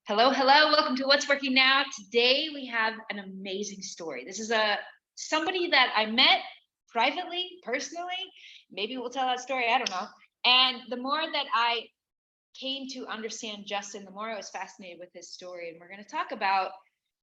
Hello, hello. Welcome to What's Working Now. Today we have an amazing story. This is somebody that I met privately, personally. Maybe we'll tell that story. I don't know. And the more that I came to understand Justin, the more I was fascinated with his story. And we're going to talk about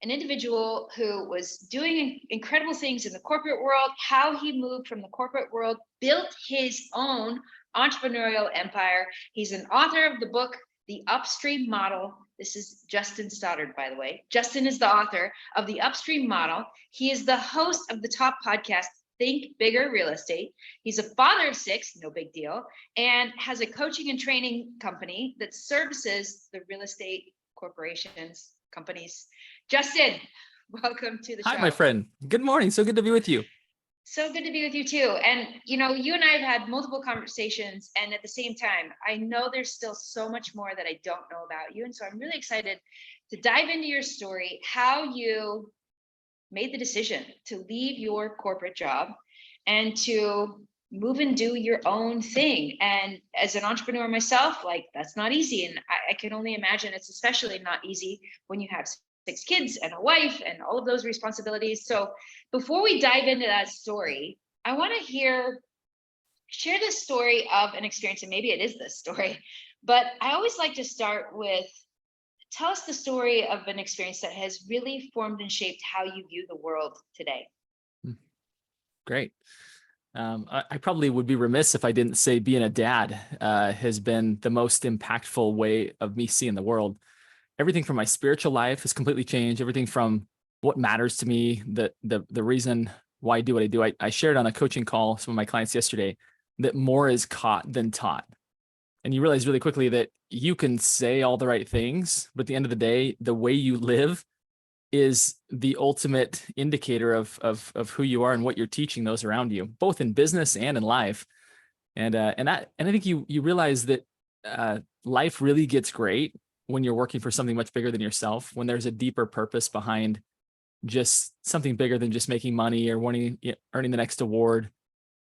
an individual who was doing incredible things in the corporate world, how he moved from the corporate world, built his own entrepreneurial empire. He's an author of the book, The Upstream Model. This is Justin Stoddart, by the way. Justin is the author of The Upstream Model. He is the host of the top podcast, Think Bigger Real Estate. He's a father of 6, no big deal, and has a coaching and training company that services the real estate corporations, companies. Justin, welcome to the show. Hi, my friend. Good morning. So good to be with you. So good to be with you too. And you and I have had multiple conversations, and at the same time, I know there's still so much more that I don't know about you. And so I'm really excited to dive into your story, how you made the decision to leave your corporate job and to move and do your own thing. And as an entrepreneur myself, like, that's not easy. And I can only imagine it's especially not easy when you have 6 kids and a wife and all of those responsibilities. So before we dive into that story, I want to share this story of an experience, and maybe it is this story, but I always like to start with, tell us the story of an experience that has really formed and shaped how you view the world today. Great. I probably would be remiss if I didn't say being a dad has been the most impactful way of me seeing the world. Everything from my spiritual life has completely changed. Everything from what matters to me, the reason why I do what I do. I shared on a coaching call with some of my clients yesterday that more is caught than taught. And you realize really quickly that you can say all the right things, but at the end of the day, the way you live is the ultimate indicator of who you are and what you're teaching those around you, both in business and in life. And I think you realize that life really gets great when you're working for something much bigger than yourself, when there's a deeper purpose behind just something bigger than just making money or earning the next award.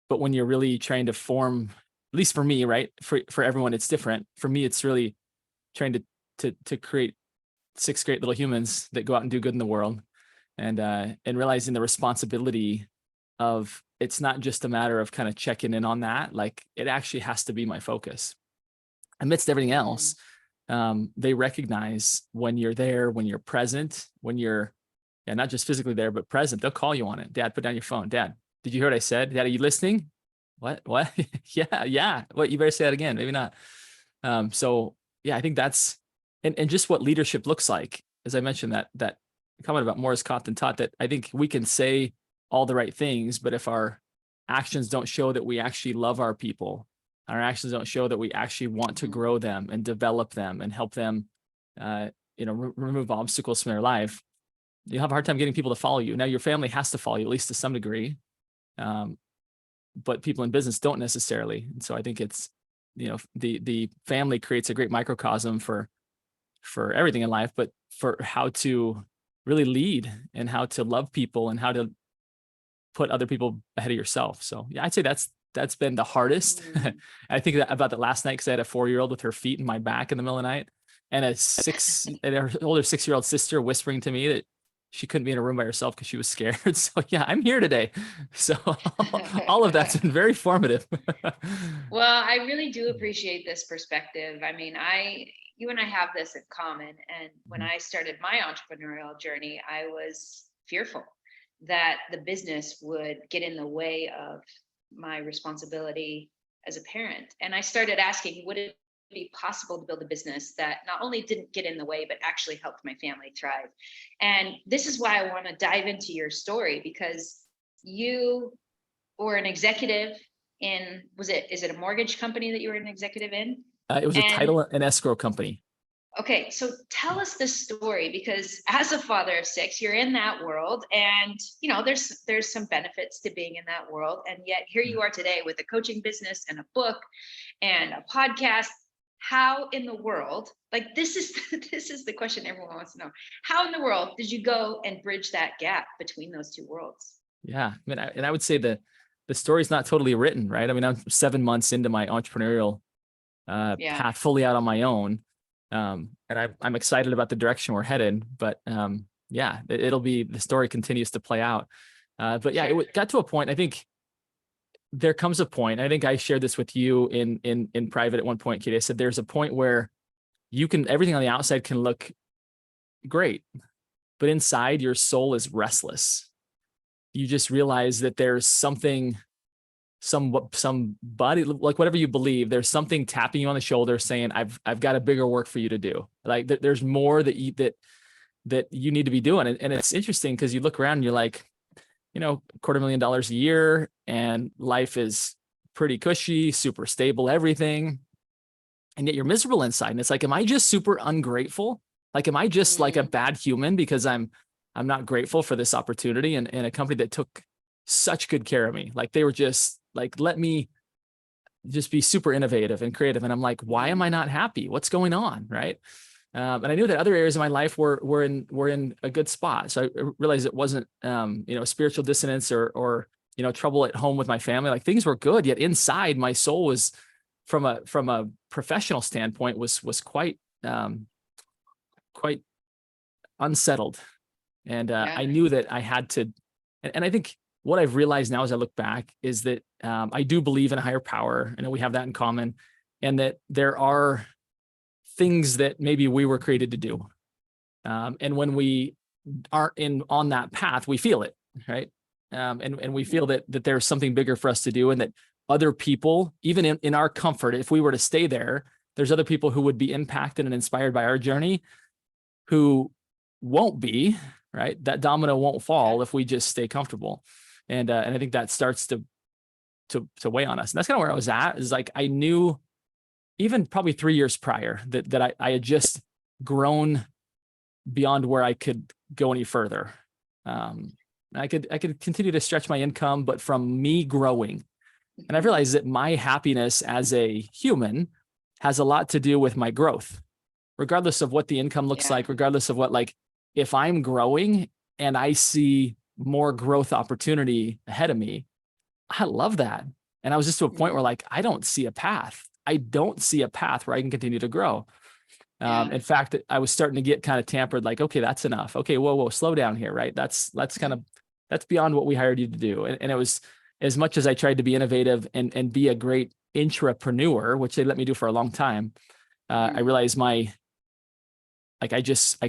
But when you're really trying to form, at least for me, right? For everyone, it's different. For me, it's really trying to create 6 great little humans that go out and do good in the world, and realizing the responsibility of, it's not just a matter of kind of checking in on that. Like, it actually has to be my focus amidst everything else. They recognize when you're there, when you're present, when you're not just physically there, but present. They'll call you on it. Dad, put down your phone. Dad, did you hear what I said? Dad, are you listening? What? Yeah. What? You better say that again. Maybe not. So yeah, I think that's, and just what leadership looks like. As I mentioned, that comment about more is caught than taught, that I think we can say all the right things, but if our actions don't show that we actually love our people, our actions don't show that we actually want to grow them and develop them and help them, remove obstacles from their life, you'll have a hard time getting people to follow you. Now, your family has to follow you, at least to some degree. But people in business don't necessarily. And so I think it's, the family creates a great microcosm for everything in life, but for how to really lead and how to love people and how to put other people ahead of yourself. So yeah, I'd say that's been the hardest. I think about that last night, because I had a 4-year-old with her feet in my back in the middle of the night, and her older 6-year-old sister whispering to me that she couldn't be in a room by herself because she was scared. So yeah, I'm here today. So all of that's been very formative. Well, I really do appreciate this perspective. I mean, you and I have this in common. And when I started my entrepreneurial journey, I was fearful that the business would get in the way of my responsibility as a parent. And I started asking, would it be possible to build a business that not only didn't get in the way, but actually helped my family thrive? And this is why I want to dive into your story, because you were an executive in, is it a mortgage company that you were an executive in? It was a title and escrow company. Okay, so tell us this story, because as a father of 6, you're in that world, and there's some benefits to being in that world, and yet here you are today with a coaching business and a book and a podcast. How in the world, like, this is the question everyone wants to know. How in the world did you go and bridge that gap between those 2 worlds? Yeah, I mean, I would say the story's not totally written, right? I mean, I'm 7 months into my entrepreneurial path, fully out on my own. And I'm excited about the direction we're headed, but yeah, it'll be, the story continues to play out. But yeah, it got to a point, I think there comes a point, I think I shared this with you in private at one point, Katie. I said, there's a point where everything on the outside can look great, but inside your soul is restless. You just realize that there's something, somebody, like whatever you believe, there's something tapping you on the shoulder saying, I've got a bigger work for you to do. Like there's more that you need to be doing. And it's interesting because you look around and you're like, $250,000 a year and life is pretty cushy, super stable, everything. And yet you're miserable inside. And it's like, am I just super ungrateful? Like, am I just like a bad human because I'm not grateful for this opportunity and a company that took such good care of me? Like they were just like, let me just be super innovative and creative. And I'm like, why am I not happy? What's going on? Right. And I knew that other areas of my life were in a good spot. So I realized it wasn't, spiritual dissonance or trouble at home with my family. Like things were good, yet inside my soul was, from a professional standpoint, was quite unsettled. And I knew that I had to, and I think what I've realized now as I look back is that I do believe in a higher power, and we have that in common, and that there are things that maybe we were created to do. And when we aren't on that path, we feel it, right? And we feel that there's something bigger for us to do, and that other people, even in our comfort, if we were to stay there, there's other people who would be impacted and inspired by our journey who won't be, right? That domino won't fall if we just stay comfortable. And I think that starts to weigh on us. And that's kind of where I was at, is like, I knew even probably 3 years prior that I had just grown beyond where I could go any further. I could continue to stretch my income, but from me growing. And I realized that my happiness as a human has a lot to do with my growth, regardless of what the income looks like, regardless of what, like, if I'm growing and I see more growth opportunity ahead of me, I love that. And I was just to a point where, like, I don't see a path. I don't see a path where I can continue to grow. In fact, I was starting to get kind of tampered, like, okay, that's enough. Okay, whoa, slow down here, right? That's beyond what we hired you to do. And it was, as much as I tried to be innovative and be a great intrapreneur, which they let me do for a long time, I realized I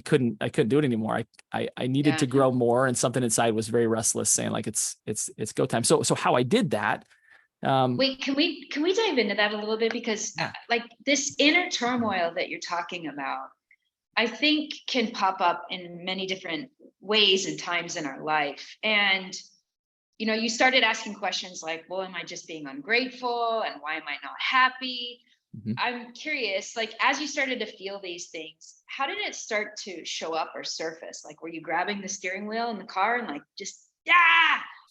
couldn't do it anymore. I needed to grow more, and something inside was very restless, saying like, it's go time. So how I did that. Wait, can we dive into that a little bit? Because like this inner turmoil that you're talking about, I think can pop up in many different ways and times in our life. And, you started asking questions like, well, am I just being ungrateful? And why am I not happy? Mm-hmm. I'm curious, like, as you started to feel these things, how did it start to show up or surface? Like, were you grabbing the steering wheel in the car and like, just,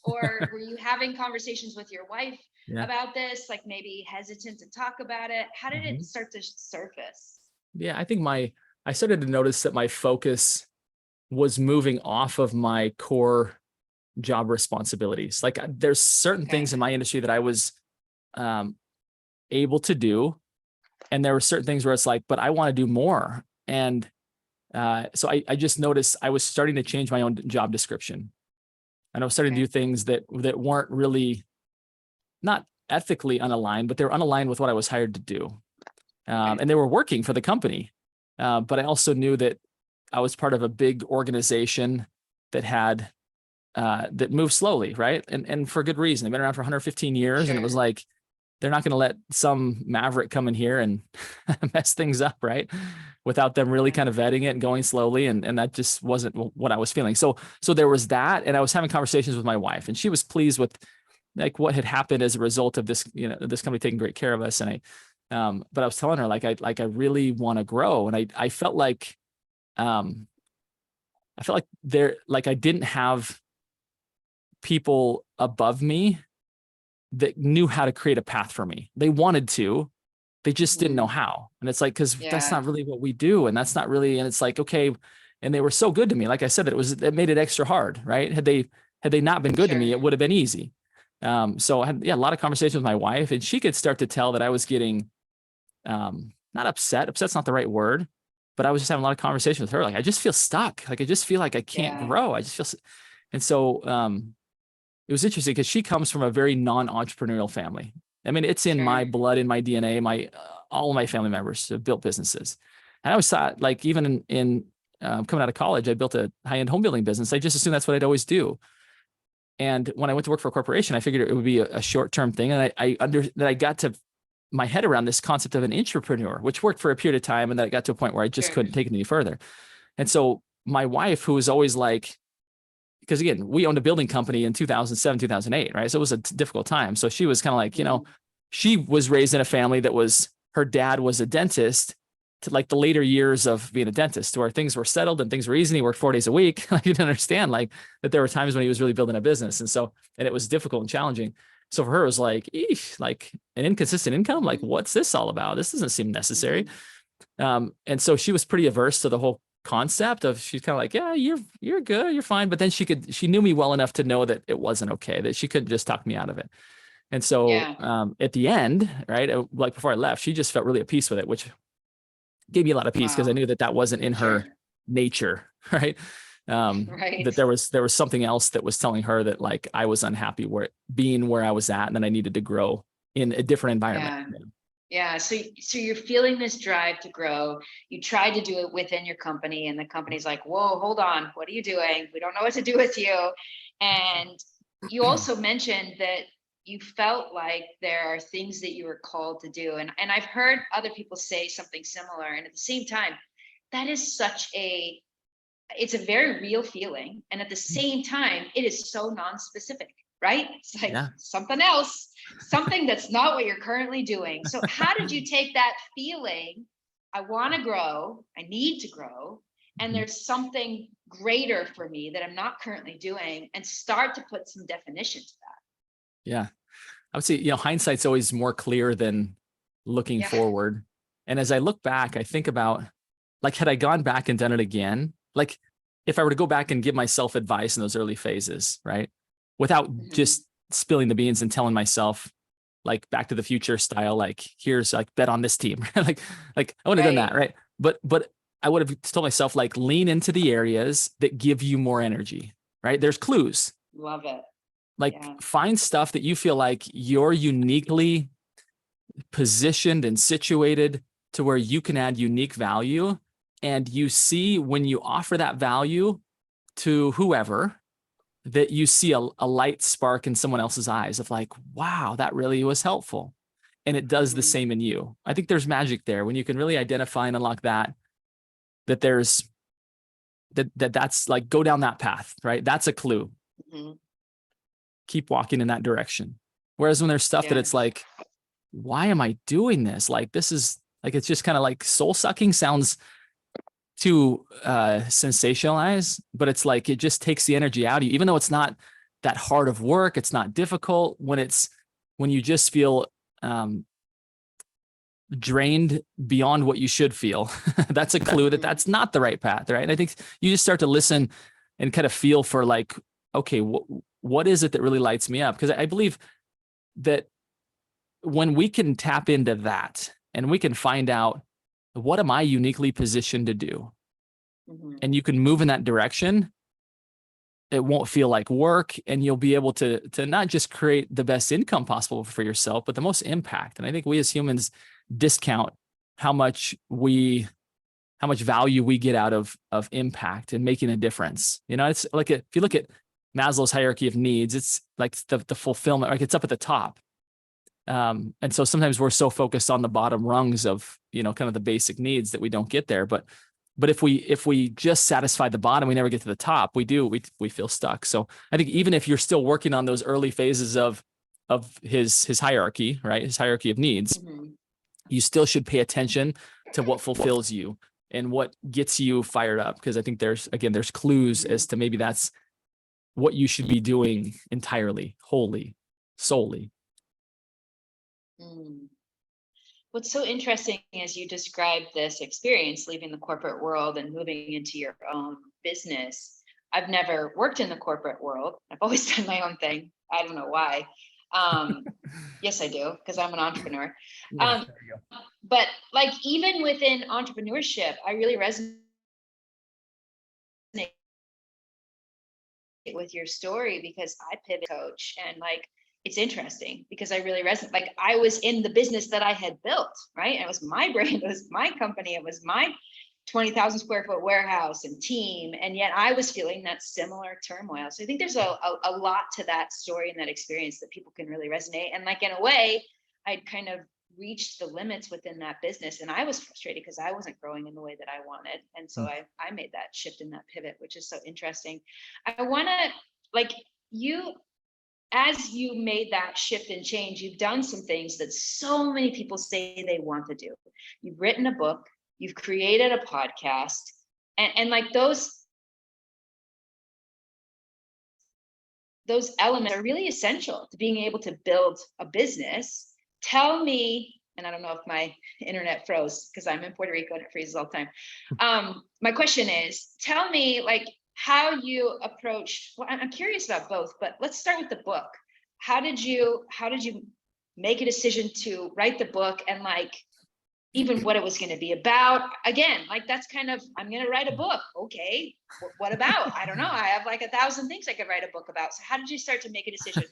or were you having conversations with your wife about this, like maybe hesitant to talk about it? How did it start to surface? Yeah, I think I started to notice that my focus was moving off of my core job responsibilities. Like there's certain things in my industry that I was able to do. And there were certain things where it's like, but I want to do more. And so I just noticed I was starting to change my own job description. And I was starting to do things that weren't really, not ethically unaligned, but they were unaligned with what I was hired to do. And they were working for the company. But I also knew that I was part of a big organization that had, that moved slowly, right? And for good reason. They've been around for 115 years. And it was like, they're not going to let some maverick come in here and mess things up, right? Without them really kind of vetting it and going slowly. And that just wasn't what I was feeling. So there was that. And I was having conversations with my wife, and she was pleased with like what had happened as a result of this, this company taking great care of us. And but I was telling her, like, I really want to grow. And I felt like, I didn't have people above me that knew how to create a path for me. They wanted to, they just didn't know how. And it's like, cause that's not really what we do. And that's not really, and it's like, okay. And they were so good to me. Like I said, it made it extra hard, right? Had they not been good to me, it would have been easy. So I had a lot of conversations with my wife, and she could start to tell that I was getting, not upset. Upset's not the right word, but I was just having a lot of conversation with her. Like, I just feel stuck. Like, I just feel like I can't Yeah. grow. I just feel, and so, it was interesting because she comes from a very non-entrepreneurial family. I mean, it's in my Sure. blood, in my DNA. All of my family members have built businesses, and I always thought, like, even in coming out of college, I built a high-end home building business. I just assumed that's what I'd always do. And when I went to work for a corporation, I figured it would be a short-term thing, and I got to my head around this concept of an intrapreneur, which worked for a period of time, and then I got to a point where I just Sure. couldn't take it any further. And so my wife, who was always like, because again, we owned a building company in 2007, 2008, right? So it was a difficult time. So she was kind of like, she was raised in a family that her dad was a dentist, to like the later years of being a dentist, where things were settled and things were easy. He worked 4 days a week. I didn't understand like that there were times when he was really building a business. And it was difficult and challenging. So for her, it was like, eesh, like an inconsistent income. Like, what's this all about? This doesn't seem necessary. And so she was pretty averse to the whole concept of, she's kind of like, yeah, you're good, you're fine. But then she knew me well enough to know that it wasn't okay, that she couldn't just talk me out of it. And so at the end, right, like before I left, she just felt really at peace with it, which gave me a lot of peace because I knew that wasn't in her nature, right? Right. That there was something else that was telling her that like I was unhappy where I was at, and then I needed to grow in a different environment. Yeah. So you're feeling this drive to grow. You tried to do it within your company, and the company's like, whoa, hold on. What are you doing? We don't know what to do with you. And you also mentioned that you felt like there are things that you were called to do. And I've heard other people say something similar. And at the same time, that is it's a very real feeling. And at the same time, it is so non-specific, right? It's like something else, something that's not what you're currently doing. So how did you take that feeling? I want to grow, I need to grow, and there's something greater for me that I'm not currently doing, and start to put some definition to that. Yeah. I would say, hindsight's always more clear than looking forward. And as I look back, I think about, like, had I gone back and done it again, like if I were to go back and give myself advice in those early phases, right? Without just spilling the beans and telling myself, like Back to the Future style, like, here's like bet on this team. like I would have done that, right? But I would have told myself, like, lean into the areas that give you more energy, right? There's clues. Love it. Like find stuff that you feel like you're uniquely positioned and situated to where you can add unique value. And you see when you offer that value to whoever, that you see a light spark in someone else's eyes of like, wow, that really was helpful. And it does the same in you. I think there's magic there when you can really identify and unlock that's like, go down that path, right? That's a clue. Keep walking in that direction. Whereas when there's stuff that it's like, why am I doing this? Like, this is like, it's just kind of like soul sucking sounds too sensationalized, but it's like, it just takes the energy out of you, even though it's not that hard of work. It's not difficult when you just feel drained beyond what you should feel. That's a clue that that's not the right path, right? And I think you just start to listen and kind of feel for like, okay, what is it that really lights me up? Because I believe that when we can tap into that and we can find out, what am I uniquely positioned to do? And you can move in that direction, it won't feel like work, and you'll be able to not just create the best income possible for yourself, but the most impact. And I think we as humans discount how much value we get out of impact and making a difference. It's like, if you look at Maslow's hierarchy of needs, it's like the fulfillment, like it's up at the top. And so sometimes we're so focused on the bottom rungs of, kind of the basic needs that we don't get there. But if we just satisfy the bottom, we never get to the top. We feel stuck. So I think even if you're still working on those early phases of his hierarchy, right? His hierarchy of needs, you still should pay attention to what fulfills you and what gets you fired up. Because I think there's clues as to maybe that's what you should be doing entirely, wholly, solely. What's so interesting as you describe this experience, leaving the corporate world and moving into your own business. I've never worked in the corporate world. I've always done my own thing. I don't know why. Yes, I do, because I'm an entrepreneur. But like, even within entrepreneurship, I really resonate with your story, because I pivot coach, and like, it's interesting because I really resonate. Like, I was in the business that I had built, right? And it was my brand, it was my company, it was my 20,000 square foot warehouse and team. And yet I was feeling that similar turmoil. So I think there's a lot to that story and that experience that people can really resonate. And like, in a way, I'd kind of reached the limits within that business, and I was frustrated because I wasn't growing in the way that I wanted. And so I made that shift in that pivot, which is so interesting. I want to, like, you, as you made that shift and change, you've done some things that so many people say they want to do. You've written a book, you've created a podcast, and like, those elements are really essential to being able to build a business. Tell me, and I don't know if my internet froze because I'm in Puerto Rico and it freezes all the time. My question is, tell me, like, how you approach, well, I'm curious about both, but let's start with the book. How did you make a decision to write the book, and like, even what it was going to be about? Again, like, that's kind of, I'm going to write a book. Okay, what about? I don't know. I have like 1,000 things I could write a book about. So how did you start to make a decision?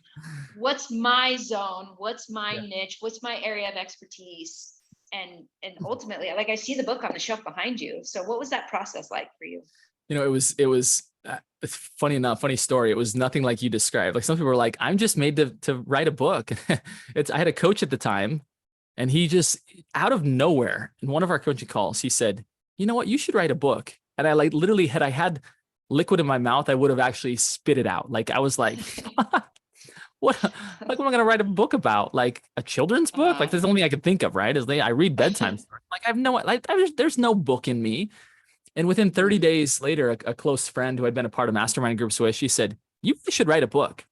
What's my zone? What's my niche? What's my area of expertise? And ultimately, like, I see the book on the shelf behind you. So what was that process like for you? You know, it was it's funny enough, funny story. It was nothing like you described. Like, some people were like, I'm just made to write a book. I had a coach at the time, and he just, out of nowhere, in one of our coaching calls, he said, you know what, you should write a book. And I, like, literally, had I had liquid in my mouth, I would have actually spit it out. Like, I was like, what am I going to write a book about? Like, a children's book? Like, that's the only thing I could think of, right? I read bedtime stories. Like, I have no, like, there's no book in me. And within 30 days later, a close friend who I'd been a part of mastermind groups with, she said, you should write a book.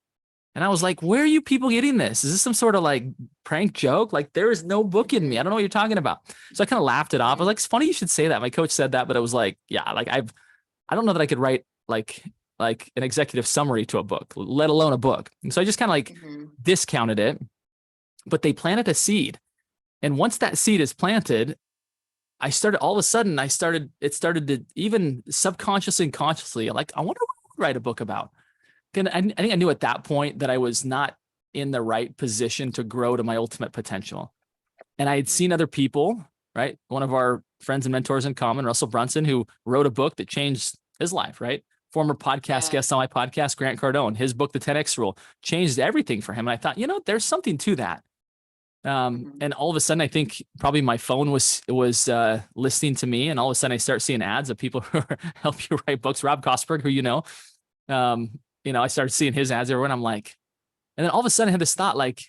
And I was like, where are you people getting this? Is this some sort of like prank joke? Like, there is no book in me. I don't know what you're talking about. So I kind of laughed it off. I was like, it's funny you should say that. My coach said that, but it was like, yeah, like, I don't know that I could write like an executive summary to a book, let alone a book. And so I just kind of like discounted it, but they planted a seed. And once that seed is planted, it started to, even subconsciously and consciously, like, I wonder what I would write a book about. And I think I knew at that point that I was not in the right position to grow to my ultimate potential. And I had seen other people, right? One of our friends and mentors in common, Russell Brunson, who wrote a book that changed his life, right? Former podcast guest on my podcast, Grant Cardone, his book, The 10X Rule, changed everything for him. And I thought, there's something to that. And all of a sudden, I think probably my phone was listening to me, and all of a sudden I start seeing ads of people who help you write books. Rob Kosberg, who I started seeing his ads everywhere, and I'm like, and then all of a sudden I had this thought, like,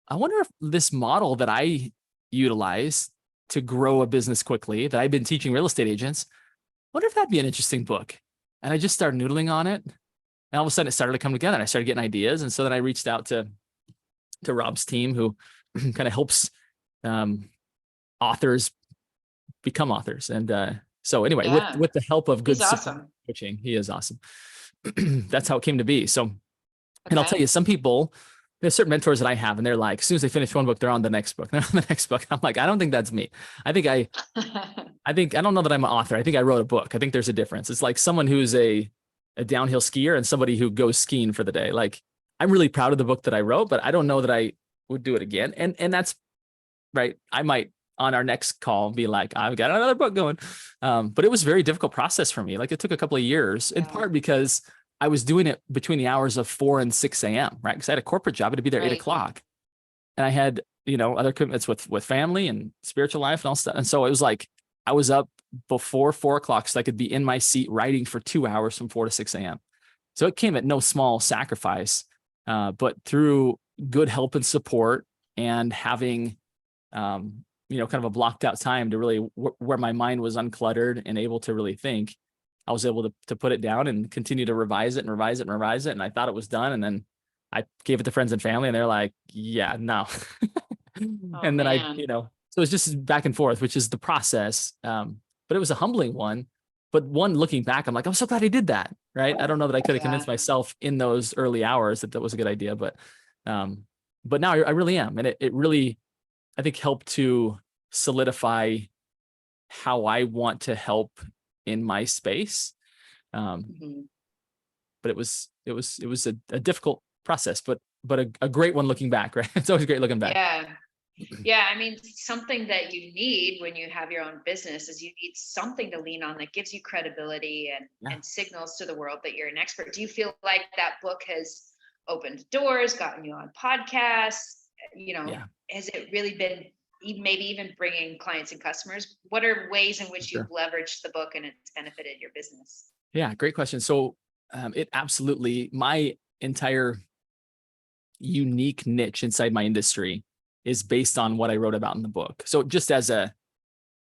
I wonder if this model that I utilize to grow a business quickly, that I've been teaching real estate agents, wonder if that'd be an interesting book. And I just started noodling on it, and all of a sudden it started to come together, and I started getting ideas. And so then I reached out to Rob's team, who kind of helps authors become authors. And so anyway, with the help of good coaching, he is awesome. That's how it came to be. So, and I'll tell you, some people, there's certain mentors that I have, and they're like, as soon as they finish one book, they're on the next book. They're on the next book. I'm like, I don't think that's me. I don't know that I'm an author. I think I wrote a book. I think there's a difference. It's like someone who's a downhill skier and somebody who goes skiing for the day. Like, I'm really proud of the book that I wrote, but I don't know that I would do it again. And that's right. I might, on our next call, be like, I've got another book going. But it was a very difficult process for me. Like, it took a couple of years, in part because I was doing it between the hours of 4 and 6 a.m., right? Because I had a corporate job. I had to be there 8 o'clock. And I had, other commitments with family and spiritual life and all stuff. And so it was like, I was up before 4 o'clock so I could be in my seat writing for 2 hours from 4 to 6 a.m. So it came at no small sacrifice, but through good help and support, and having, kind of a blocked out time to really where my mind was uncluttered and able to really think, I was able to put it down and continue to revise it and revise it and revise it. And I thought it was done. And then I gave it to friends and family, and they're like, yeah, no. And then so it's just back and forth, which is the process. But it was a humbling one. But one, looking back, I'm like, I'm so glad I did that. Right. I don't know that I could have convinced myself in those early hours that was a good idea, but now I really am. And it really, I think, helped to solidify how I want to help in my space. But it was a difficult process, but a great one looking back, right? It's always great looking back. Yeah. I mean, something that you need when you have your own business is you need something to lean on that gives you credibility and signals to the world that you're an expert. Do you feel like that book has opened doors, gotten you on podcasts? Has it really been maybe even bringing clients and customers? What are ways in which you've leveraged the book and it's benefited your business? Yeah, great question. So it absolutely, my entire unique niche inside my industry is based on what I wrote about in the book. So just as a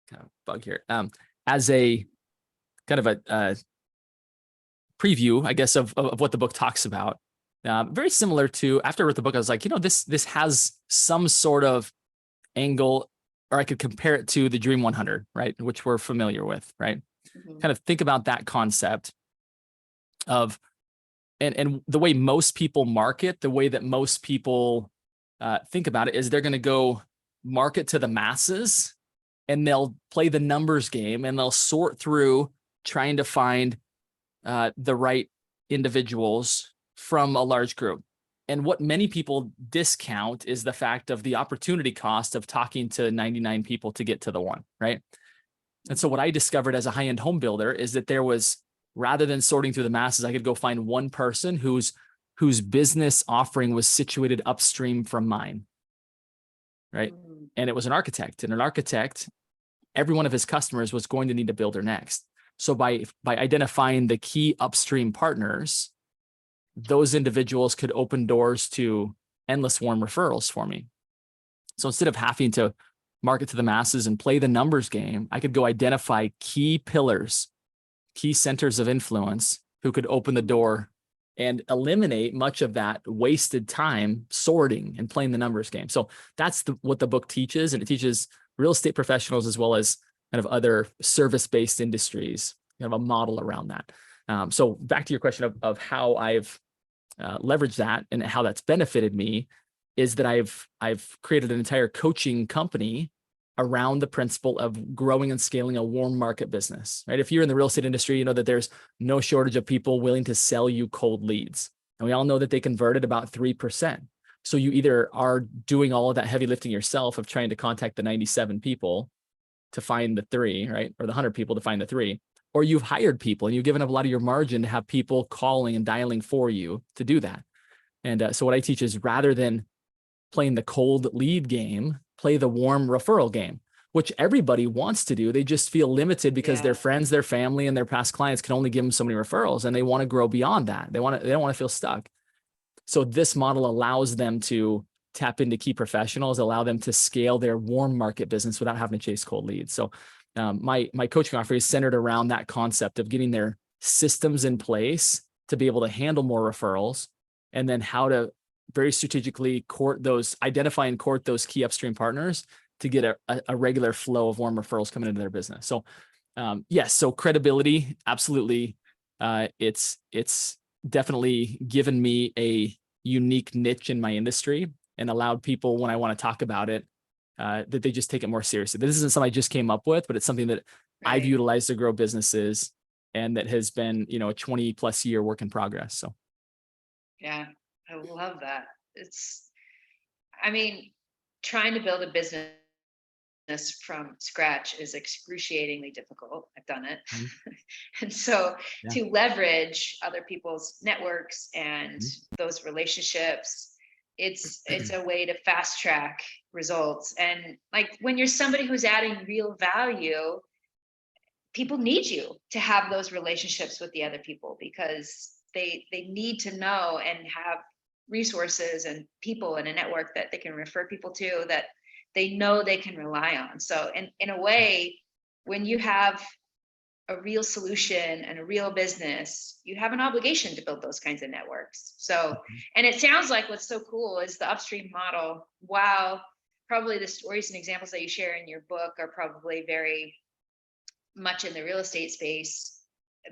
kind of bug here, as a kind of a preview, I guess, of what the book talks about, very similar to after I wrote the book, I was like, this has some sort of angle, or I could compare it to the Dream 100, right? Which we're familiar with, right? Kind of think about that concept of, and the way most people market, the way that most people think about it is they're going to go market to the masses, and they'll play the numbers game, and they'll sort through trying to find the right individuals from a large group. And what many people discount is the fact of the opportunity cost of talking to 99 people to get to the one, right? And so what I discovered as a high-end home builder is that there was, rather than sorting through the masses, I could go find one person whose business offering was situated upstream from mine, right? And it was an architect, and an architect, every one of his customers was going to need a builder next. So by identifying the key upstream partners, those individuals could open doors to endless warm referrals for me. So instead of having to market to the masses and play the numbers game, I could go identify key pillars, key centers of influence who could open the door and eliminate much of that wasted time sorting and playing the numbers game. So that's what the book teaches. And it teaches real estate professionals as well as kind of other service-based industries, kind of a model around that. So back to your question of how I've leveraged that and how that's benefited me is that I've created an entire coaching company around the principle of growing and scaling a warm market business, right? If you're in the real estate industry, you know that there's no shortage of people willing to sell you cold leads. And we all know that they convert at about 3%. So you either are doing all of that heavy lifting yourself of trying to contact the 97 people to find the 3, right? Or the 100 people to find the 3, or you've hired people and you've given up a lot of your margin to have people calling and dialing for you to do that. And so what I teach is, rather than playing the cold lead game, play the warm referral game, which everybody wants to do. They just feel limited because their friends, their family, and their past clients can only give them so many referrals, and they want to grow beyond that. They don't want to feel stuck. So this model allows them to tap into key professionals, allow them to scale their warm market business without having to chase cold leads. So my coaching offer is centered around that concept of getting their systems in place to be able to handle more referrals, and then how to very strategically identify and court those key upstream partners to get a regular flow of warm referrals coming into their business. So yes, so credibility, absolutely. It's definitely given me a unique niche in my industry and allowed people, when I want to talk about it, that they just take it more seriously. This isn't something I just came up with, but it's something that I've utilized to grow businesses, and that has been, a 20+ year work in progress. So. Yeah, I love that. Trying to build a business from scratch is excruciatingly difficult. I've done it. And so to leverage other people's networks and those relationships, it's a way to fast track results. And like, when you're somebody who's adding real value, people need you to have those relationships with the other people, because they need to know and have resources and people in a network that they can refer people to, that they know they can rely on. So in a way, when you have a real solution and a real business, you have an obligation to build those kinds of networks. So, and it sounds like what's so cool is the Upstream model. Wow. Probably the stories and examples that you share in your book are probably very much in the real estate space.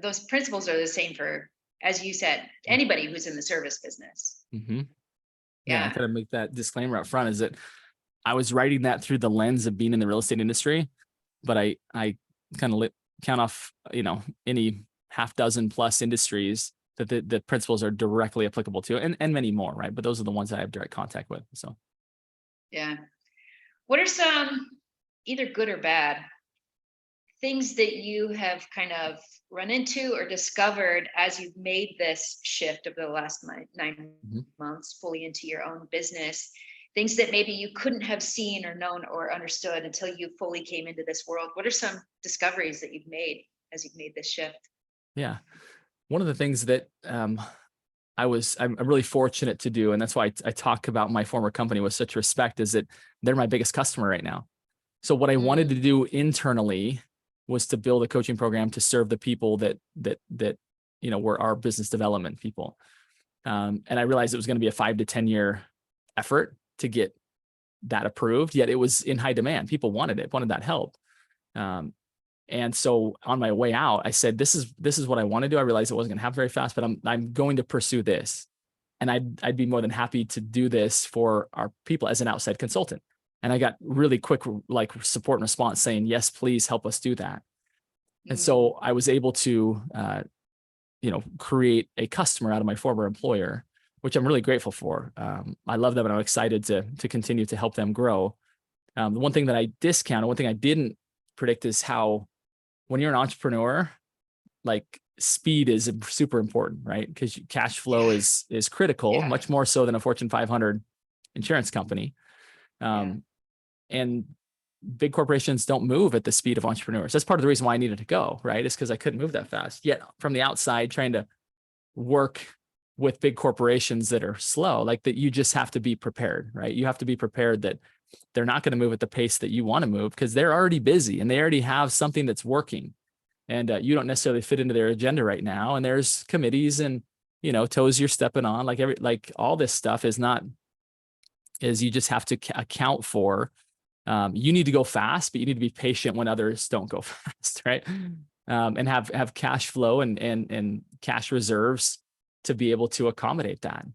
Those principles are the same for, as you said, anybody who's in the service business. Yeah, I gotta make that disclaimer up front, is that I was writing that through the lens of being in the real estate industry, but I kind of count off, any half dozen plus industries that the principles are directly applicable to, and many more, right? But those are the ones that I have direct contact with. So Yeah. What are some, either good or bad, things that you have kind of run into or discovered as you've made this shift over the last 9 months fully into your own business? Things that maybe you couldn't have seen or known or understood until you fully came into this world. What are some discoveries that you've made as you've made this shift? yeah, one of the things that I'm really fortunate to do, and that's why I talk about my former company with such respect, is that they're my biggest customer right now. So what I wanted to do internally was to build a coaching program to serve the people that were our business development people. And I realized it was going to be a 5 to 10 year effort to get that approved. Yet it was in high demand. People wanted that help. And so on my way out, I said, this is what I want to do. I realized it wasn't going to happen very fast, but I'm going to pursue this. And I'd be more than happy to do this for our people as an outside consultant. And I got really quick support and response saying, yes, please help us do that. And so I was able to, create a customer out of my former employer, which I'm really grateful for. I love them and I'm excited to continue to help them grow. The one thing that I discounted, one thing I didn't predict is how, when you're an entrepreneur, like speed is super important, right? Because cash flow is critical, much more so than a Fortune 500 insurance company. And big corporations don't move at the speed of entrepreneurs. That's part of the reason why I needed to go, right? Is because I couldn't move that fast. Yet from the outside, trying to work with big corporations that are slow, like that, you just have to be prepared, right? You have to be prepared that they're not going to move at the pace that you want to move because they're already busy and they already have something that's working. And you don't necessarily fit into their agenda right now. And there's committees and, toes you're stepping on, like all this stuff is you just have to account for. You need to go fast, but you need to be patient when others don't go fast, right? And have cash flow and cash reserves to be able to accommodate that.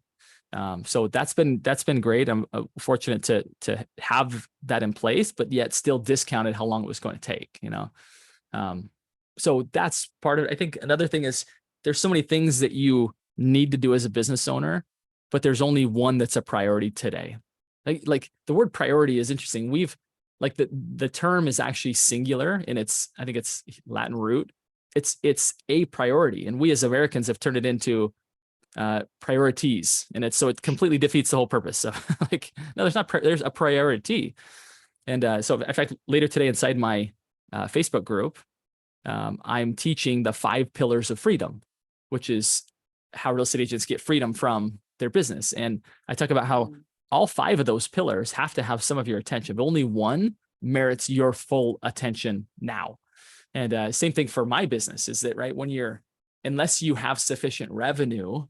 So that's been great. I'm fortunate to have that in place, but yet still discounted how long it was going to take, so that's part of it. I think another thing is there's so many things that you need to do as a business owner, but there's only one that's a priority today. Like the word priority is interesting. The term is actually singular and I think it's Latin root. It's a priority. And we as Americans have turned it into priorities. And it completely defeats the whole purpose. So no, there's a priority. And so in fact, later today inside my Facebook group, I'm teaching the 5 pillars of freedom, which is how real estate agents get freedom from their business. And I talk about how all 5 of those pillars have to have some of your attention, but only one merits your full attention now. And same thing for my business is that, right, unless you have sufficient revenue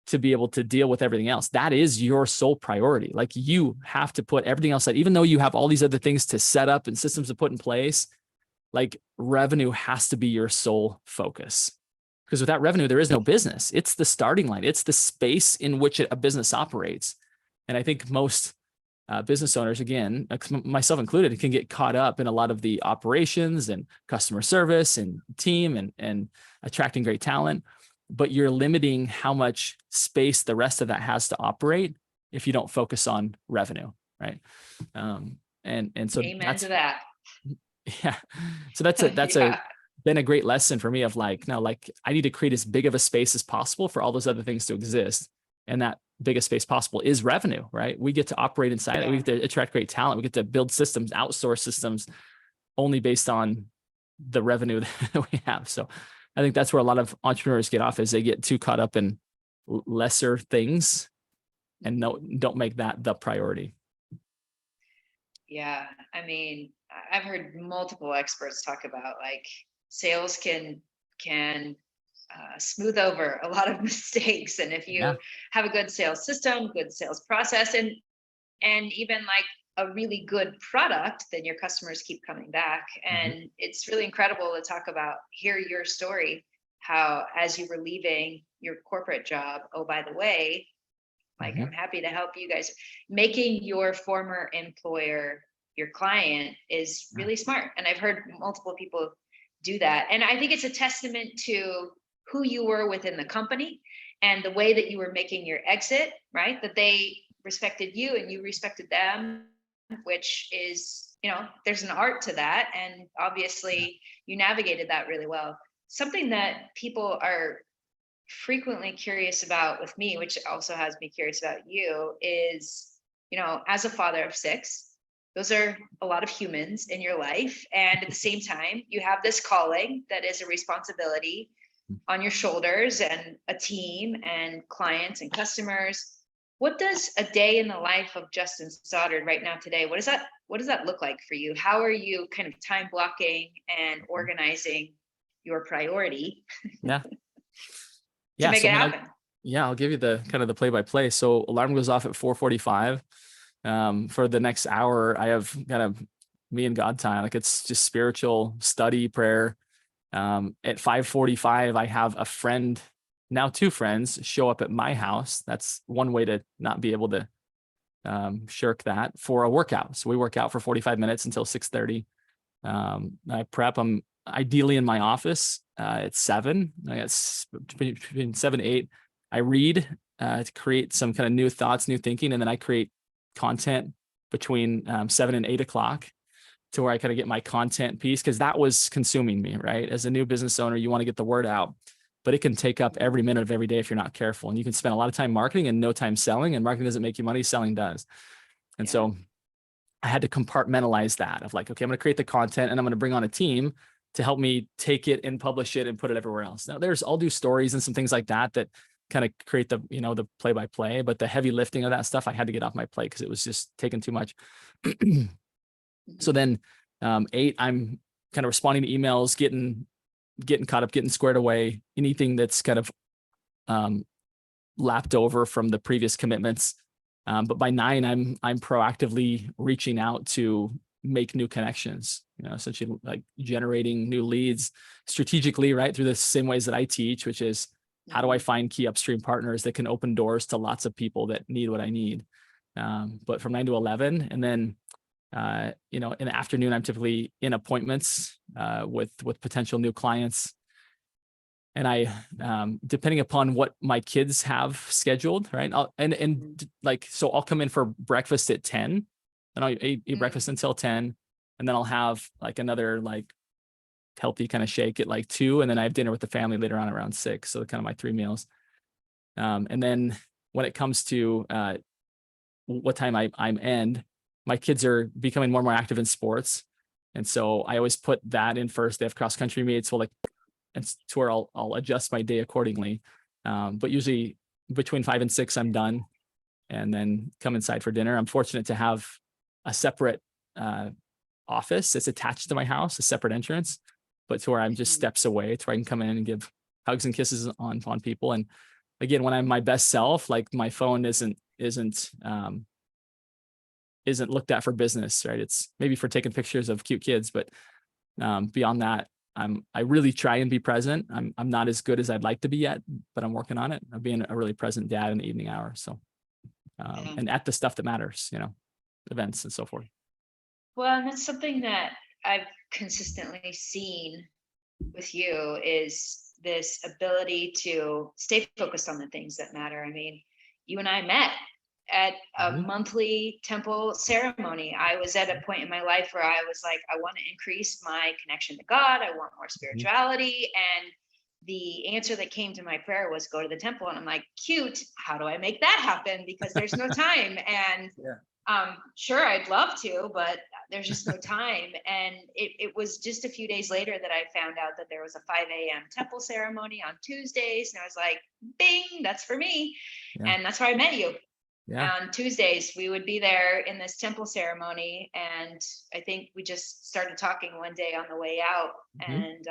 to be able to deal with everything else, that is your sole priority. Like you have to put everything else aside, even though you have all these other things to set up and systems to put in place. Like revenue has to be your sole focus, because without revenue, there is no business. It's the starting line. It's the space in which a business operates. And I think most business owners, again, myself included, can get caught up in a lot of the operations and customer service and team and attracting great talent, but you're limiting how much space the rest of that has to operate if you don't focus on revenue, right? And so amen to that. Yeah. So that's been a great lesson for me of I need to create as big of a space as possible for all those other things to exist. And that biggest space possible is revenue, right? We get to operate inside it. We get to attract great talent. We get to build systems, outsource systems only based on the revenue that we have. So I think that's where a lot of entrepreneurs get off, is they get too caught up in lesser things and don't make that the priority. Yeah. I mean, I've heard multiple experts talk about sales can smooth over a lot of mistakes. And if you have a good sales system, good sales process, and even a really good product, then your customers keep coming back. And it's really incredible to hear your story, how as you were leaving your corporate job, oh, by the way, Like, Mhm. I'm happy to help you guys. Making your former employer your client is really smart. And I've heard multiple people do that. And I think it's a testament to who you were within the company and the way that you were making your exit, right? That they respected you and you respected them, which is, there's an art to that. And obviously you navigated that really well. Something that people are frequently curious about with me, which also has me curious about you, is, as a father of six, those are a lot of humans in your life. And at the same time, you have this calling that is a responsibility on your shoulders and a team and clients and customers. What does a day in the life of Justin Stoddart right now today? What does that look like for you? How are you kind of time blocking and organizing your priority Yeah. to Yeah. make So it I mean, happen? I'll give you the kind of the play-by-play. So alarm goes off at 4:45. For the next hour, I have kind of me and God time. Like, it's just spiritual study, prayer. At 5:45, I have a friend, now two friends, show up at my house. That's one way to not be able to shirk that, for a workout. So we work out for 45 minutes until 6:30. I prep. I'm ideally in my office at 7. I guess between 7 and 8. I read to create some kind of new thoughts, new thinking, and then I create content between 7 and 8 o'clock, to where I kind of get my content piece, because that was consuming me, right? As a new business owner, you want to get the word out, but it can take up every minute of every day if you're not careful. And you can spend a lot of time marketing and no time selling, and marketing doesn't make you money, selling does. And so I had to compartmentalize that, of like, okay, I'm going to create the content and I'm going to bring on a team to help me take it and publish it and put it everywhere else. Now I'll do stories and some things like that kind of create the, the play by play, but the heavy lifting of that stuff, I had to get off my plate because it was just taking too much. So then 8, I'm kind of responding to emails, getting caught up, getting squared away, anything that's kind of lapped over from the previous commitments. But by 9, I'm proactively reaching out to make new connections, essentially like generating new leads strategically, right? Through the same ways that I teach, which is, how do I find key upstream partners that can open doors to lots of people that need what I need? But from 9 to 11, and then in the afternoon, I'm typically in appointments with potential new clients. And I, depending upon what my kids have scheduled, right? So I'll come in for breakfast at 10, and I'll eat breakfast until 10. And then I'll have like another like healthy kind of shake at like 2. And then I have dinner with the family later on around 6. So kind of my 3 meals. And then when it comes to what time I'm end, my kids are becoming more and more active in sports. And so I always put that in first. They have cross country meets. So it's to where I'll adjust my day accordingly. But usually between 5 and 6, I'm done, and then come inside for dinner. I'm fortunate to have a separate office that's attached to my house, a separate entrance, but to where I'm just steps away, to where I can come in and give hugs and kisses on people. And again, when I'm my best self, like, my phone isn't looked at for business, right? It's maybe for taking pictures of cute kids, but beyond that, I really try and be present. I'm not as good as I'd like to be yet, but I'm working on it. I'm being a really present dad in the evening hours. So, and at the stuff that matters, events and so forth. Well, and that's something that I've consistently seen with you, is this ability to stay focused on the things that matter. I mean, you and I met at a monthly temple ceremony. I was at a point in my life where I was like, I want to increase my connection to God. I want more spirituality. And the answer that came to my prayer was, go to the temple. And I'm like, cute. How do I make that happen? Because there's no time. And sure, I'd love to, but there's just no time. And it was just a few days later that I found out that there was a 5 a.m. temple ceremony on Tuesdays. And I was like, bing, that's for me. Yeah. And that's where I met you. Yeah. On Tuesdays, we would be there in this temple ceremony. And I think we just started talking one day on the way out. And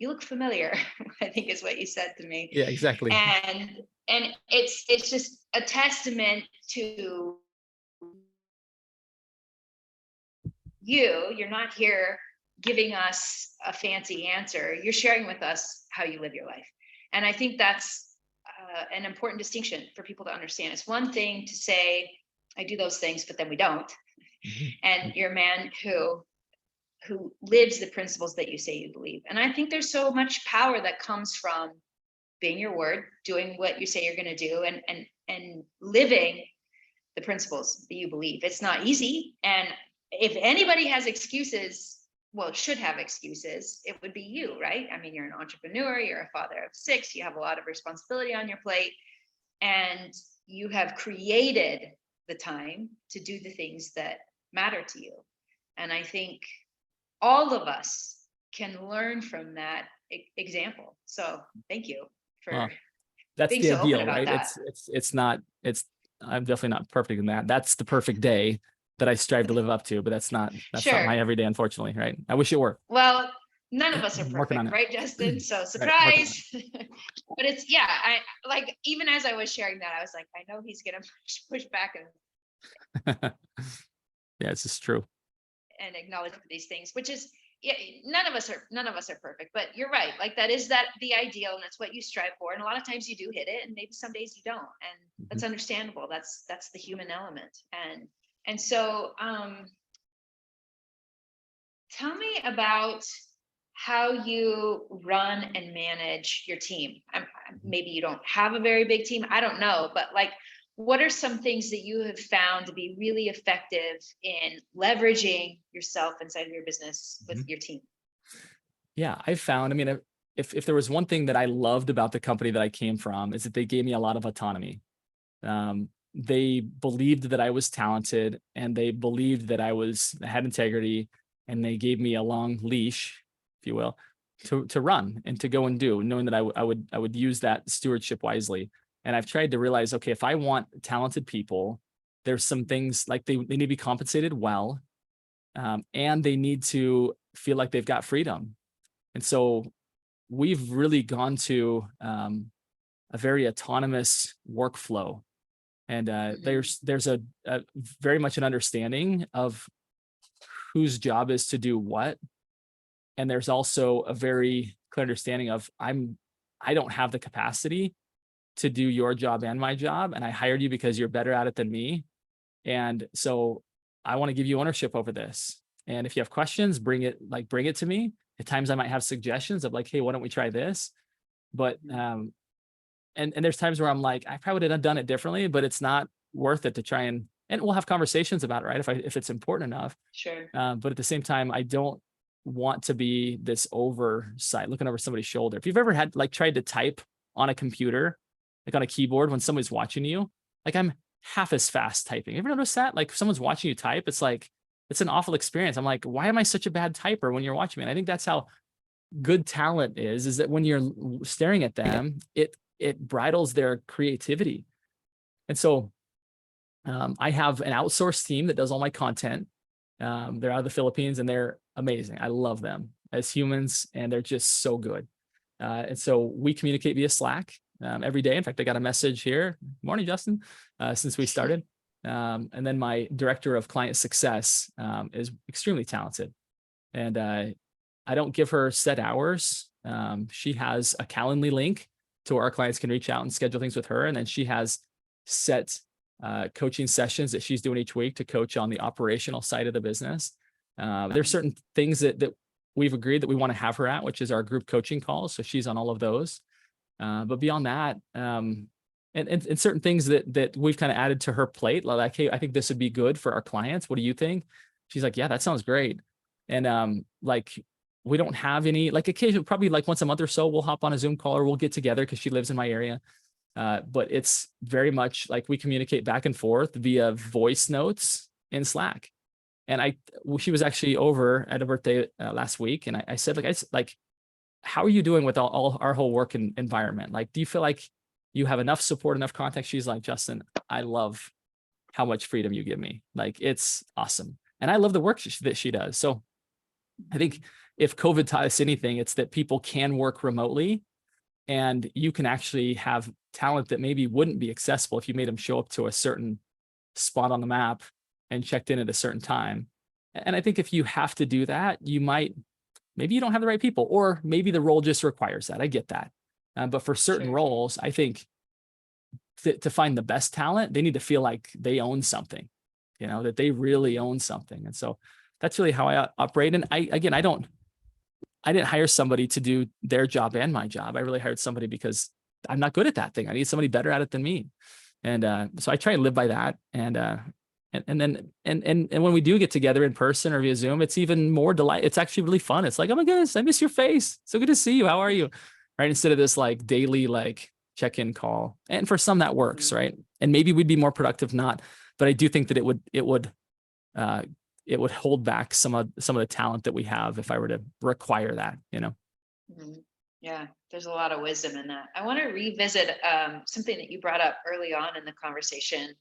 you look familiar, I think is what you said to me. Yeah, exactly. And it's just a testament to you're not here giving us a fancy answer. You're sharing with us how you live your life. And I think that's an important distinction for people to understand. It's one thing to say, I do those things, but then we don't. And you're a man who lives the principles that you say you believe. And I think there's so much power that comes from being your word, doing what you say you're going to do, and living the principles that you believe. It's not easy. And if anybody has excuses, well, should have excuses, it would be you, right? I mean, you're an entrepreneur, you're a father of 6, you have a lot of responsibility on your plate, and you have created the time to do the things that matter to you. And I think all of us can learn from that example. So thank you for that's being the so open ideal, about right? that. I'm definitely not perfect in that. That's the perfect day that I strive to live up to, but that's not Sure. my everyday, unfortunately, right? I wish it were. Well, none of us are I'm working on perfect, it. right, Justin? So Right, working on surprise. But it's, yeah, I like, even as I was sharing that, I was like, I know he's gonna push back it. Yeah, it's just true. and acknowledge these things, which is, yeah, none of us are perfect, but you're right. Like, that is the ideal, and that's what you strive for. And a lot of times you do hit it, and maybe some days you don't, and that's understandable. That's the human element. And so tell me about how you run and manage your team. Maybe you don't have a very big team, I don't know, but like, what are some things that you have found to be really effective in leveraging yourself inside of your business with your team? Yeah, I found, I mean, if there was one thing that I loved about the company that I came from, is that they gave me a lot of autonomy. They believed that I was talented, and they believed that I had integrity, and they gave me a long leash, if you will, to run and to go and do, knowing that I would use that stewardship wisely. And I've tried to realize, okay, if I want talented people, there's some things like they need to be compensated well, and they need to feel like they've got freedom. And so we've really gone to a very autonomous workflow. And there's a very much an understanding of whose job is to do what. And there's also a very clear understanding of I don't have the capacity to do your job and my job, and I hired you because you're better at it than me. And so I want to give you ownership over this. And if you have questions, bring it to me. At times I might have suggestions of like, hey, why don't we try this? But and there's times where I'm like, I probably would have done it differently, but it's not worth it to try and we'll have conversations about it, right? If it's important enough. Sure. But at the same time, I don't want to be this oversight, looking over somebody's shoulder. If you've ever had like tried to type on a computer, like on a keyboard when somebody's watching you, like I'm half as fast typing. You ever notice that? Like if someone's watching you type, it's like, it's an awful experience. I'm like, why am I such a bad typer when you're watching me? And I think that's how good talent is that when you're staring at them, it bridles their creativity. And so I have an outsourced team that does all my content. They're out of the Philippines, and they're amazing. I love them as humans, and they're just so good. And so we communicate via Slack every day. In fact, I got a message here. Morning, Justin, since we started. And then my director of client success is extremely talented. And I don't give her set hours. She has a Calendly link to where our clients can reach out and schedule things with her. And then she has set coaching sessions that she's doing each week to coach on the operational side of the business. There's certain things that we've agreed that we want to have her at, which is our group coaching calls. So she's on all of those. But beyond that, and certain things that we've kind of added to her plate, like, hey, I think this would be good for our clients. What do you think? She's like, yeah, that sounds great. And like, we don't have any, like occasionally, probably like once a month or so, we'll hop on a Zoom call or we'll get together because she lives in my area. But it's very much like we communicate back and forth via voice notes in Slack. And she was actually over at a birthday last week. And I said, like, how are you doing with all our whole work environment? Like, do you feel like you have enough support, enough context? She's like, Justin, I love how much freedom you give me. Like, it's awesome. And I love the work that she does. So I think if COVID taught us anything, it's that people can work remotely, and you can actually have talent that maybe wouldn't be accessible if you made them show up to a certain spot on the map and checked in at a certain time. And I think if you have to do that, maybe you don't have the right people, or maybe the role just requires that. I get that. But for certain roles, I think to find the best talent, they need to feel like they own something, that they really own something. And so that's really how I operate. And I didn't hire somebody to do their job and my job. I really hired somebody because I'm not good at that thing. I need somebody better at it than me. And so I try to live by that. And when we do get together in person or via Zoom, it's even more delight. It's actually really fun. It's like, oh my goodness, I miss your face. So good to see you. How are you? Right. Instead of this like daily, like check-in call. And for some that works. Right. And maybe we'd be more productive not, but I do think that it would hold back some of the talent that we have if I were to require that, Mhm. Yeah, there's a lot of wisdom in that. I want to revisit something that you brought up early on in the conversation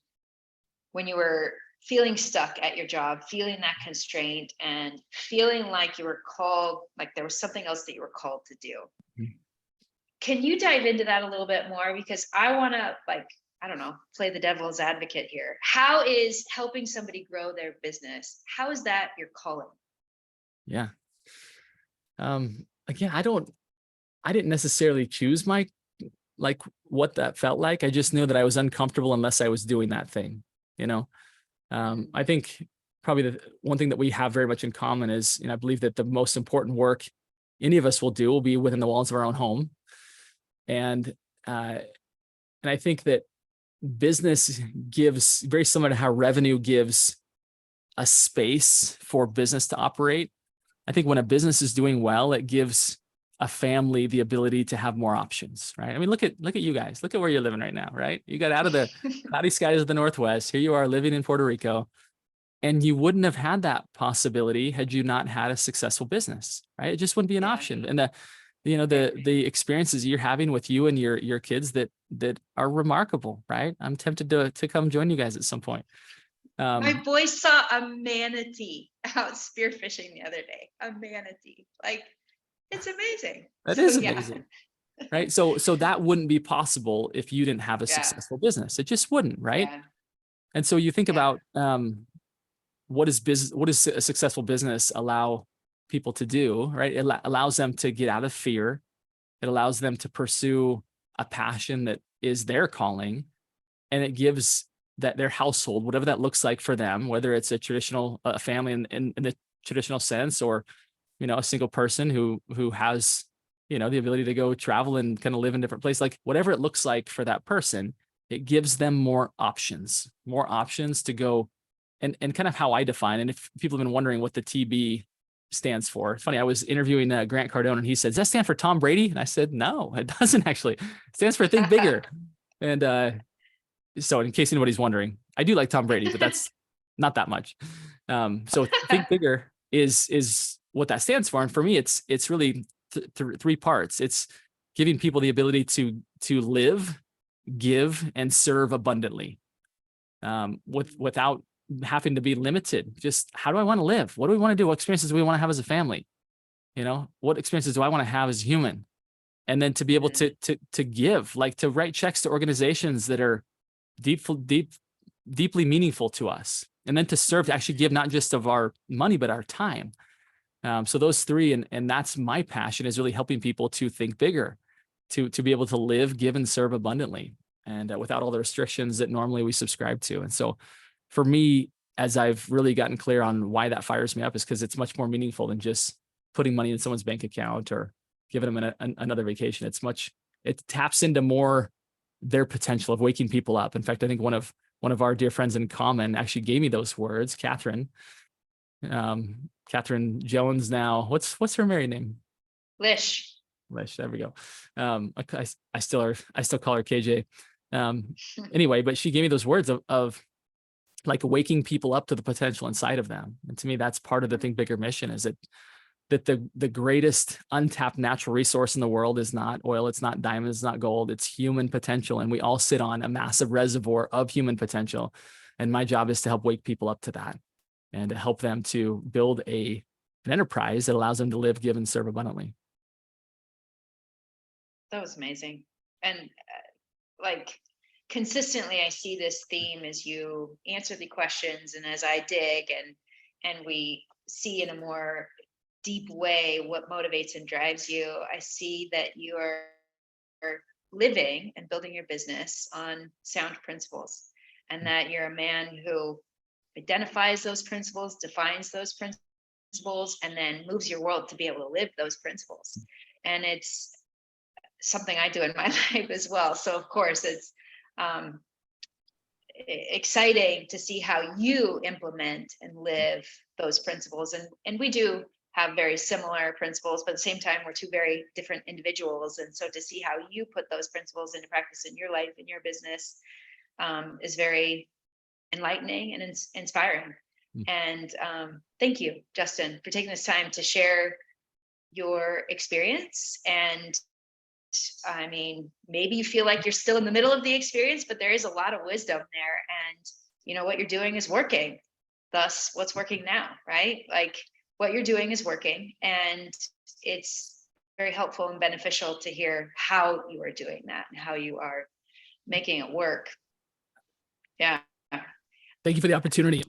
when you were feeling stuck at your job, feeling that constraint and feeling like you were called, like there was something else that you were called to do. Mhm. Can you dive into that a little bit more? Because I want to, like, I don't know, play the devil's advocate here. How is helping somebody grow their business? How is that your calling? Yeah. Again, I didn't necessarily choose like what that felt like. I just knew that I was uncomfortable unless I was doing that thing, I think probably the one thing that we have very much in common is, I believe that the most important work any of us will do will be within the walls of our own home. And I think that business gives, very similar to how revenue gives a space for business to operate. I think when a business is doing well, it gives a family the ability to have more options, right? I mean, look at you guys. Look at where you're living right now, right? You got out of the cloudy skies of the Northwest. Here you are living in Puerto Rico, and you wouldn't have had that possibility had you not had a successful business, right? It just wouldn't be an option. And the experiences you're having with you and your kids that are remarkable, right? I'm tempted to come join you guys at some point. My boy saw a manatee out spearfishing the other day. A manatee. Like, it's amazing. That So is yeah. amazing. Right. So that wouldn't be possible if you didn't have a Yeah. successful business. It just wouldn't, right? Yeah. And so you think Yeah. about what does a successful business allow people to do, right? It allows them to get out of fear. It allows them to pursue a passion that is their calling, and it gives that their household, whatever that looks like for them, whether it's a traditional family in the traditional sense, or a single person who has the ability to go travel and kind of live in different places, like whatever it looks like for that person, it gives them more options to go. And kind of how I define, and if people have been wondering what the TB stands for, it's funny, I was interviewing Grant Cardone, and he said, does that stand for Tom Brady? And I said, no, it doesn't actually. It stands for think bigger. And so in case anybody's wondering, I do like Tom Brady, but that's not that much. So think bigger is what that stands for. And for me, it's really three parts. It's giving people the ability to live, give, and serve abundantly, without having to be limited. Just how do I want to live? What do we want to do? What experiences do we want to have as a family? What experiences do I want to have as a human? And then to be able to give, like to write checks to organizations that are deeply meaningful to us, and then to serve, to actually give not just of our money but our time. So those three, and that's my passion, is really helping people to think bigger, to be able to live, give, and serve abundantly, and without all the restrictions that normally we subscribe to. And so for me, as I've really gotten clear on why that fires me up, is because it's much more meaningful than just putting money in someone's bank account or giving them another vacation. It taps into more their potential of waking people up. In fact, I think one of our dear friends in common actually gave me those words, Catherine Jones. Now, what's her married name? Lish. There we go. I still call her KJ. Anyway, but she gave me those words of like waking people up to the potential inside of them. And to me, that's part of the Think Bigger mission, is that the greatest untapped natural resource in the world is not oil, it's not diamonds, it's not gold, it's human potential. And we all sit on a massive reservoir of human potential. And my job is to help wake people up to that, and to help them to build an enterprise that allows them to live, give, and serve abundantly. That was amazing. And like, consistently, I see this theme as you answer the questions and as I dig, and we see in a more deep way what motivates and drives you. I see that you are living and building your business on sound principles, and that you're a man who identifies those principles, defines those principles, and then moves your world to be able to live those principles. And it's something I do in my life as well. So of course it's exciting to see how you implement and live those principles. And we do have very similar principles, but at the same time, we're two very different individuals. And so to see how you put those principles into practice in your life, in your business, is very enlightening and inspiring. And thank you, Justin, for taking this time to share your experience. And I mean, maybe you feel like you're still in the middle of the experience, but there is a lot of wisdom there. And you know, what you're doing is working. Thus, what's working now, right? Like what you're doing is working. And it's very helpful and beneficial to hear how you are doing that and how you are making it work. Yeah. Thank you for the opportunity.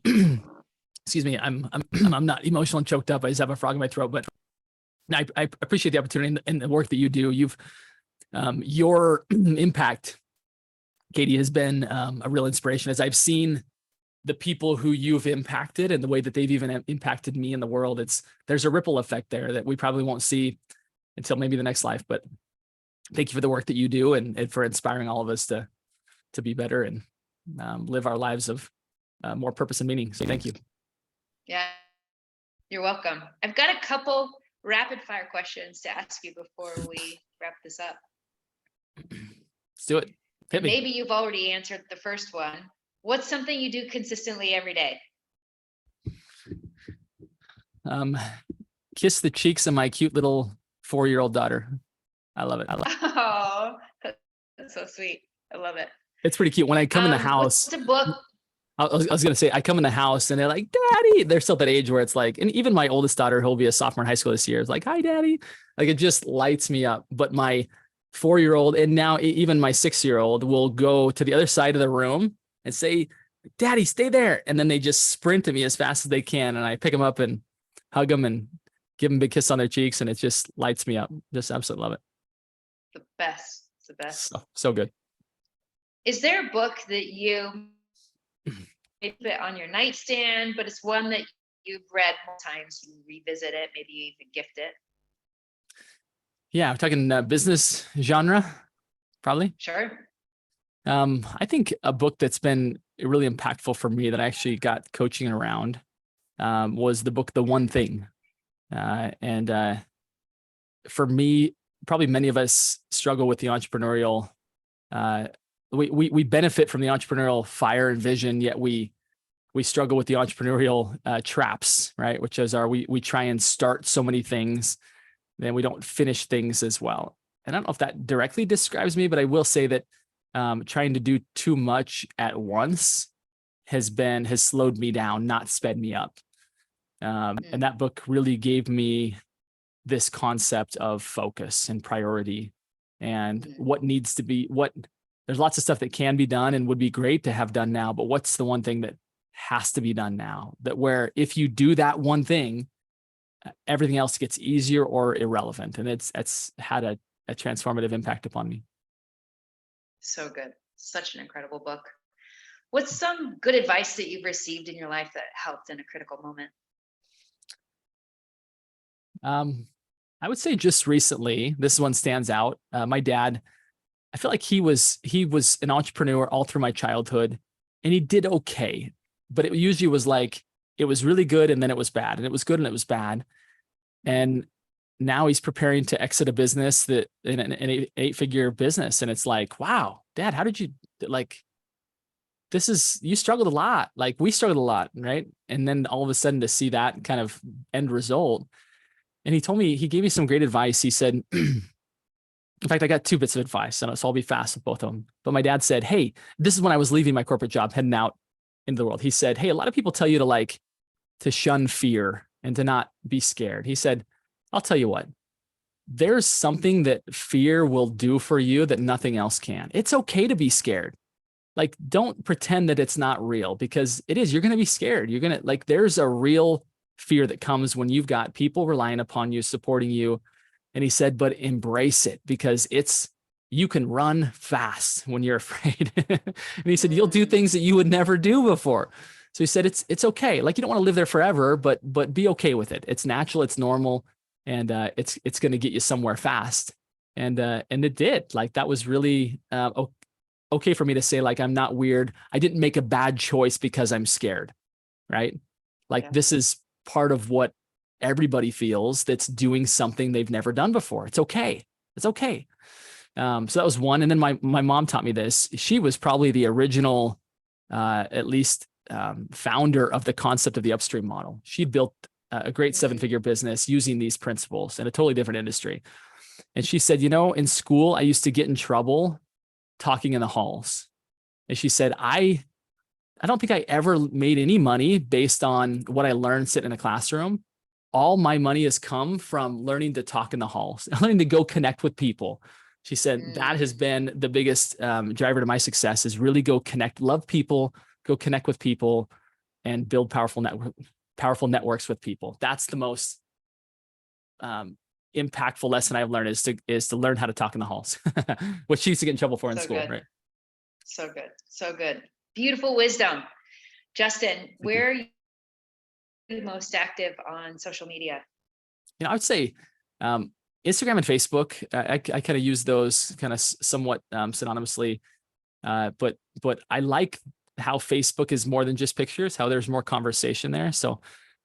Excuse me. I'm not emotional and choked up. I just have a frog in my throat, but I appreciate the opportunity and the work that you do. Your impact, Katie, has been a real inspiration as I've seen the people who you've impacted and the way that they've even impacted me in the world. There's a ripple effect there that we probably won't see until maybe the next life. But thank you for the work that you do and for inspiring all of us to be better and live our lives of more purpose and meaning. So thank you. Yeah, you're welcome. I've got a couple rapid fire questions to ask you before we wrap this up. Let's do it. Hit me. Maybe you've already answered the first one. What's something you do consistently every day? Kiss the cheeks of my cute little 4-year-old daughter. I love it. Oh, that's so sweet. I love it. It's pretty cute. When I come in the house, what's a book? I was going to say, I come in the house and they're like, Daddy. They're still at that age where it's like, and even my oldest daughter, who'll be a sophomore in high school this year, is like, hi, Daddy. Like it just lights me up. But my 4-year-old and now even my 6-year-old will go to the other side of the room and say, Daddy, stay there. And then they just sprint to me as fast as they can. And I pick them up and hug them and give them a big kiss on their cheeks. And it just lights me up. Just absolutely love it. The best. It's the best. So good. Is there a book that you maybe put on your nightstand, but it's one that you've read more times, you revisit it, maybe you even gift it? Yeah, we're talking business genre, probably. Sure. I think a book that's been really impactful for me that I actually got coaching around was the book, The One Thing. And for me, probably many of us struggle with the entrepreneurial. We benefit from the entrepreneurial fire and vision, yet we struggle with the entrepreneurial traps, right? Which is we try and start so many things, then we don't finish things as well. And I don't know if that directly describes me, but I will say that trying to do too much at once has slowed me down, not sped me up. And that book really gave me this concept of focus and priority and what needs to be, there's lots of stuff that can be done and would be great to have done now, but what's the one thing that has to be done now, that where if you do that one thing, everything else gets easier or irrelevant. And it's had a transformative impact upon me. So good. Such an incredible book. What's some good advice that you've received in your life that helped in a critical moment? I would say just recently, this one stands out. My dad, I feel like he was an entrepreneur all through my childhood, and he did okay, but it usually was like, it was really good and then it was bad, and it was good and it was bad. And now he's preparing to exit a business that in an 8-figure business. And it's like, wow, Dad, how did you you struggled a lot. Like we struggled a lot. Right. And then all of a sudden to see that kind of end result. And he gave me some great advice. He said, in fact, I got 2 bits of advice, so I'll be fast with both of them. But my dad said, hey, this is when I was leaving my corporate job, heading out into the world. He said, hey, a lot of people tell you to shun fear and to not be scared. He said, I'll tell you what, there's something that fear will do for you that nothing else can. It's okay to be scared. Like, don't pretend that it's not real, because it is. You're going to be scared. You're going to there's a real fear that comes when you've got people relying upon you, supporting you. And he said, but embrace it, because it's you can run fast when you're afraid. And he said, you'll do things that you would never do before. So he said, it's okay. Like, you don't want to live there forever, but be okay with it. It's natural, it's normal, and it's going to get you somewhere fast. And it did. Like, that was really okay for me to say, like, I'm not weird. I didn't make a bad choice because I'm scared, right? Like, Yeah. this is part of what everybody feels that's doing something they've never done before. It's okay. It's okay. So that was one. And then my mom taught me this. She was probably the original, at least founder of the concept of the Upstream model. She built a great 7-figure business using these principles in a totally different industry. And she said, in school, I used to get in trouble talking in the halls. And she said, I don't think I ever made any money based on what I learned sitting in a classroom. All my money has come from learning to talk in the halls, learning to go connect with people. She said that has been the biggest driver to my success, is really go connect, love people, go connect with people, and build powerful networks with people. That's the most impactful lesson I've learned, is to learn how to talk in the halls, which she used to get in trouble for in school, good. right? So good. So good. Beautiful wisdom. Justin, where are you most active on social media? I would say Instagram and Facebook. I kind of use those kind of somewhat synonymously, but I like how Facebook is more than just pictures, how there's more conversation there. So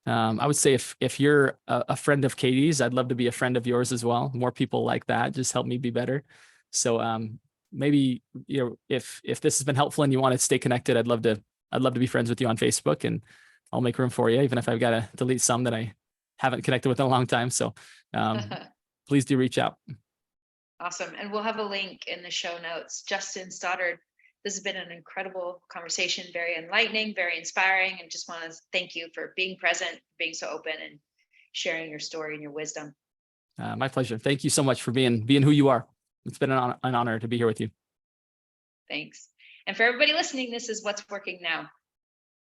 I would say if you're a friend of Katie's, I'd love to be a friend of yours as well. More people like that just help me be better. So maybe, if this has been helpful and you want to stay connected, I'd love to be friends with you on Facebook, and I'll make room for you, even if I've got to delete some that I haven't connected with in a long time. So please do reach out. Awesome. And we'll have a link in the show notes. Justin Stoddart, this has been an incredible conversation, very enlightening, very inspiring, and just want to thank you for being present, being so open, and sharing your story and your wisdom. My pleasure. Thank you so much for being who you are. It's been an honor to be here with you. Thanks. And for everybody listening, this is What's Working Now.